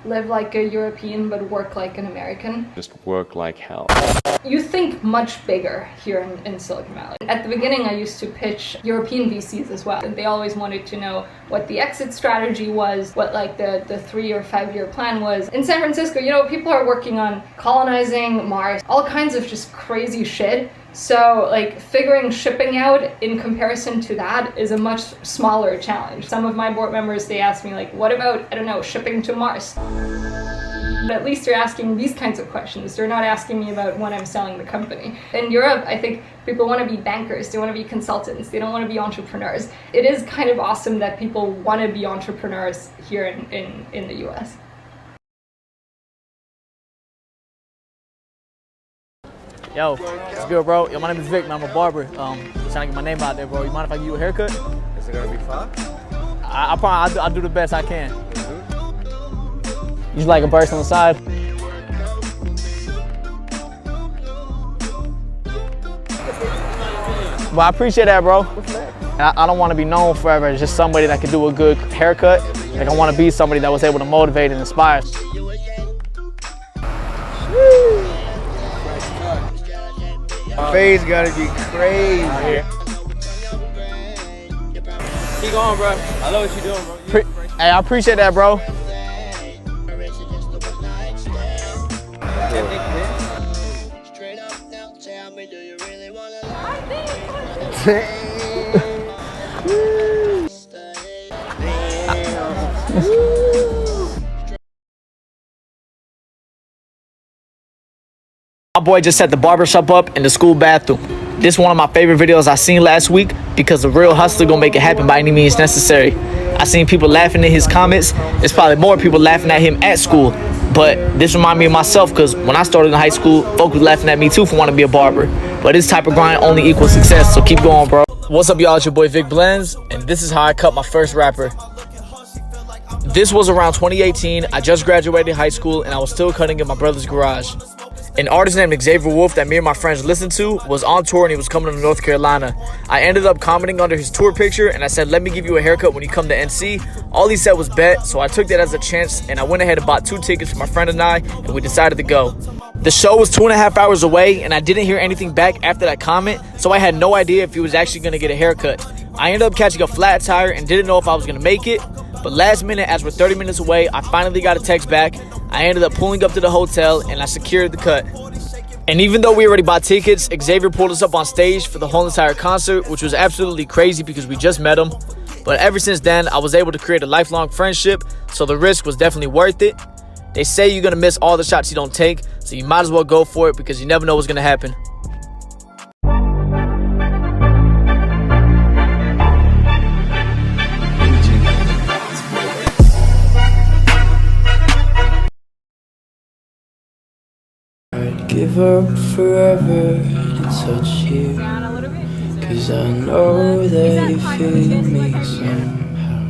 live like a European but work like an American. Just work like hell. You think much bigger here in Silicon Valley. At the beginning, I used to pitch European VCs as well. They always wanted to know what the exit strategy was, what like the 3 or 5 year plan was. In San Francisco, you know, people are working on colonizing Mars, all kinds of just crazy shit. So like figuring shipping out in comparison to that is a much smaller challenge. Some of my board members, they ask me like, what about, I don't know, shipping to Mars? But at least they're asking these kinds of questions. They're not asking me about when I'm selling the company. In Europe, I think people want to be bankers, they want to be consultants, they don't want to be entrepreneurs. It is kind of awesome that people want to be entrepreneurs here in the US. Yo, what's good, bro? Yo, my name is Vic, man. I'm a barber. Trying to get my name out there, bro. You mind if I give you a haircut? Is it gonna be fun? I'll do the best I can. You just like a burst on the side? Well, I appreciate that, bro. And I don't want to be known forever as just somebody that could do a good haircut. Like, I want to be somebody that was able to motivate and inspire. Face gotta be crazy. Keep going, bro. I love what you're doing, bro. Hey, I appreciate that, bro. My boy just set the barbershop up in the school bathroom. This is one of my favorite videos I seen last week because the real hustler gonna make it happen by any means necessary. I seen people laughing in his comments. There's probably more people laughing at him at school. But this reminded me of myself because when I started in high school, folks was laughing at me too for wanting to be a barber. But this type of grind only equals success, so keep going, bro. What's up, y'all? It's your boy Vic Blends, and this is how I cut my first rapper. This was around 2018. I just graduated high school and I was still cutting in my brother's garage. An artist named Xavier Wolf that me and my friends listened to was on tour and he was coming to North Carolina. I ended up commenting under his tour picture and I said, let me give you a haircut when you come to NC. All he said was bet, so I took that as a chance and I went ahead and bought 2 tickets for my friend and I, and we decided to go. The show was 2.5 hours away and I didn't hear anything back after that comment, so I had no idea if he was actually gonna get a haircut. I ended up catching a flat tire and didn't know if I was gonna make it, but last minute, as we're 30 minutes away, I finally got a text back. I ended up pulling up to the hotel and I secured the cut. And even though we already bought tickets, Xavier pulled us up on stage for the whole entire concert, which was absolutely crazy because we just met him. But ever since then, I was able to create a lifelong friendship, so the risk was definitely worth it. They say you're gonna miss all the shots you don't take, so you might as well go for it because you never know what's gonna happen. I'd give up forever to touch you, 'cause I know that you feel me somehow.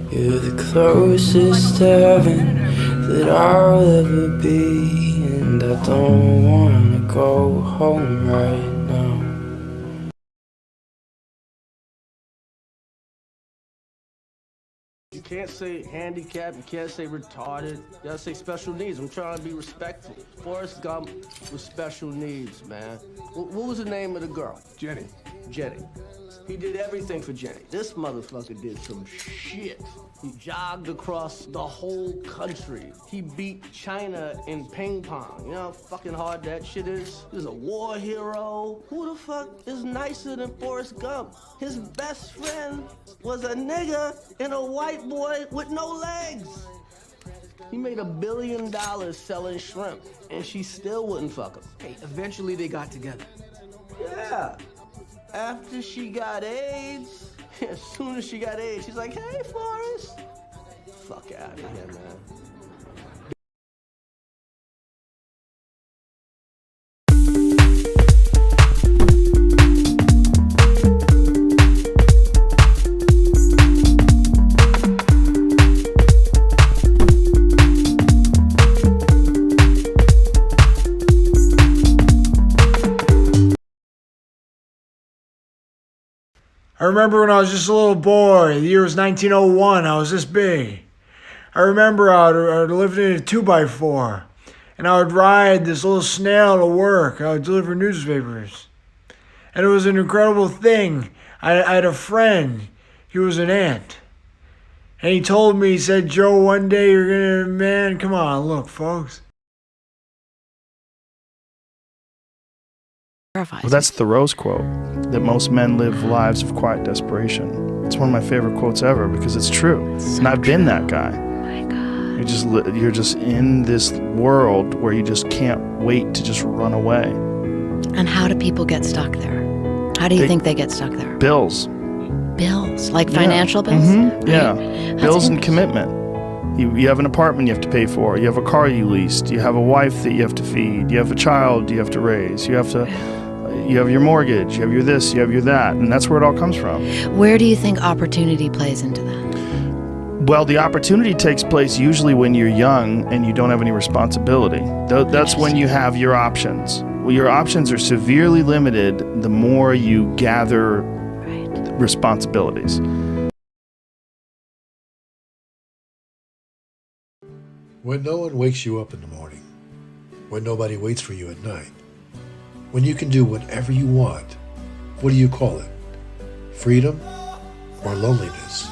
You're the closest to heaven that I'll ever be, and I don't wanna go home right now. You can't say handicapped, you can't say retarded, you gotta say special needs. I'm trying to be respectful. Forrest Gump with special needs, man. What was the name of the girl? Jenny. Jenny. He did everything for Jenny. This motherfucker did some shit. He jogged across the whole country. He beat China in ping pong. You know how fucking hard that shit is? He's a war hero. Who the fuck is nicer than Forrest Gump? His best friend was a nigga and a white boy with no legs. He made $1 billion selling shrimp, and she still wouldn't fuck him. Hey, eventually they got together. Yeah. After she got AIDS, as soon as she got AIDS, she's like, hey, Forrest. Fuck out of here, man. I remember when I was just a little boy, the year was 1901, I was this big. I remember I lived in a 2x4, and I would ride this little snail to work. I would deliver newspapers. And it was an incredible thing. I had a friend. He was an ant. And he told me, he said, Joe, one day you're going to, man, come on, look, folks. Well, that's Thoreau's quote, that most men live lives of quiet desperation. It's one of my favorite quotes ever because it's true. And I've been that guy. Oh my God. You're just in this world where you just can't wait to just run away. And how do people get stuck there? How do you think they get stuck there? Bills. Bills, like financial bills? Mm-hmm. Right? Yeah, bills and commitment. You have an apartment you have to pay for. You have a car you leased. You have a wife that you have to feed. You have a child you have to raise. You have your mortgage. You have your this. You have your that. And that's where it all comes from. Where do you think opportunity plays into that? Well, the opportunity takes place usually when you're young and you don't have any responsibility. That's when you have your options. Well, your options are severely limited the more you gather responsibilities. When no one wakes you up in the morning, when nobody waits for you at night, when you can do whatever you want, what do you call it? Freedom or loneliness?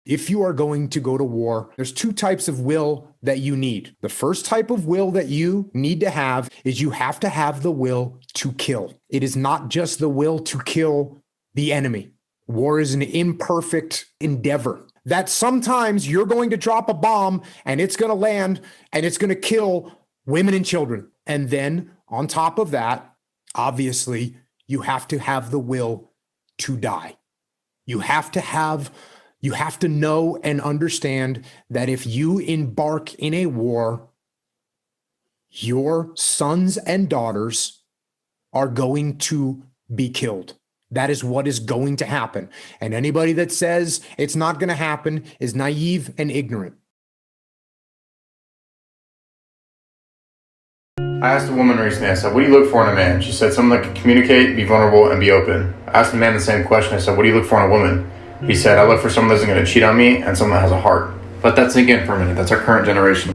If you are going to go to war, there's two types of will that you need. The first type of will that you need to have is you have to have the will to kill. It is not just the will to kill the enemy. War is an imperfect endeavor that sometimes you're going to drop a bomb and it's going to land and it's going to kill women and children. And then on top of that, obviously, you have to have the will to die. You have to know and understand that if you embark in a war, your sons and daughters are going to be killed. That is what is going to happen. And anybody that says it's not going to happen is naive and ignorant. I asked a woman recently, I said, what do you look for in a man? She said, someone that can communicate, be vulnerable, and be open. I asked a man the same question. I said, what do you look for in a woman? He said, I look for someone that isn't going to cheat on me and someone that has a heart. Let that sink in for a minute. That's our current generation.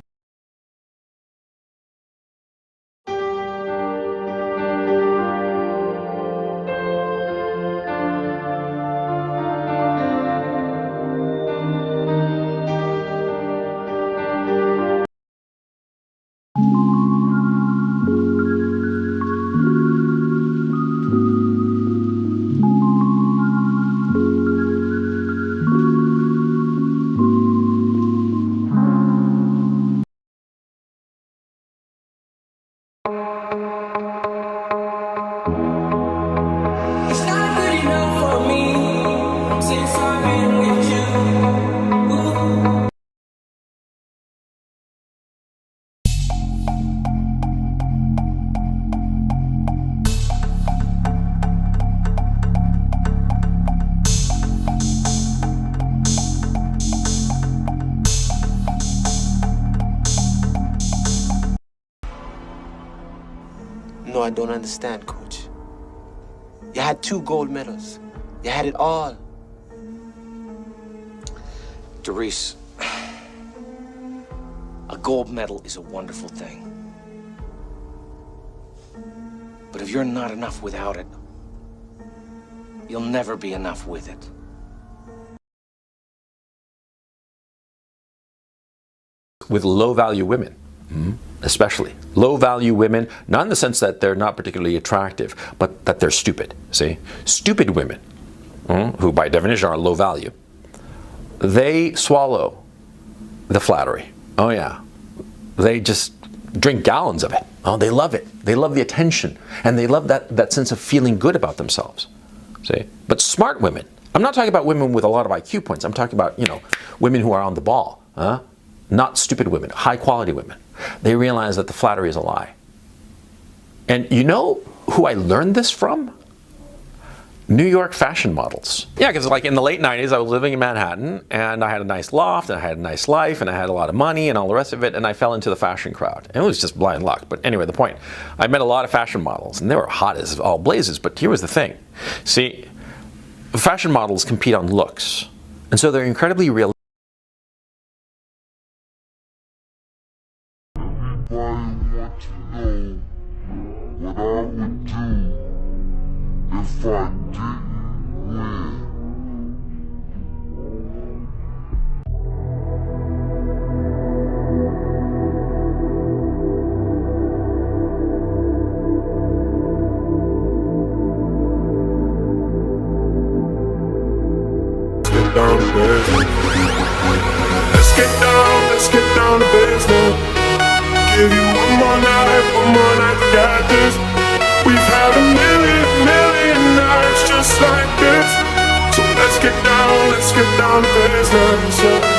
No, I don't understand, Coach. You had 2 gold medals. You had it all. Doris, a gold medal is a wonderful thing. But if you're not enough without it, you'll never be enough with it. With low-value women, especially. Low-value women, not in the sense that they're not particularly attractive, but that they're stupid, see? Stupid women, who by definition are low-value, they swallow the flattery. Oh yeah. They just drink gallons of it. Oh, they love it. They love the attention. And they love that sense of feeling good about themselves, see? But smart women, I'm not talking about women with a lot of IQ points. I'm talking about, women who are on the ball, not stupid women, high-quality women. They realize that the flattery is a lie. And you know who I learned this from? New York fashion models. Yeah, because like in the late 90s, I was living in Manhattan, and I had a nice loft, and I had a nice life, and I had a lot of money, and all the rest of it, and I fell into the fashion crowd. And it was just blind luck. But anyway, the point, I met a lot of fashion models, and they were hot as all blazes, but here was the thing. See, fashion models compete on looks, and so they're incredibly realistic. Let's get down to business. Give you one more night, got this. We've had a million nights just like this. So let's get down to business.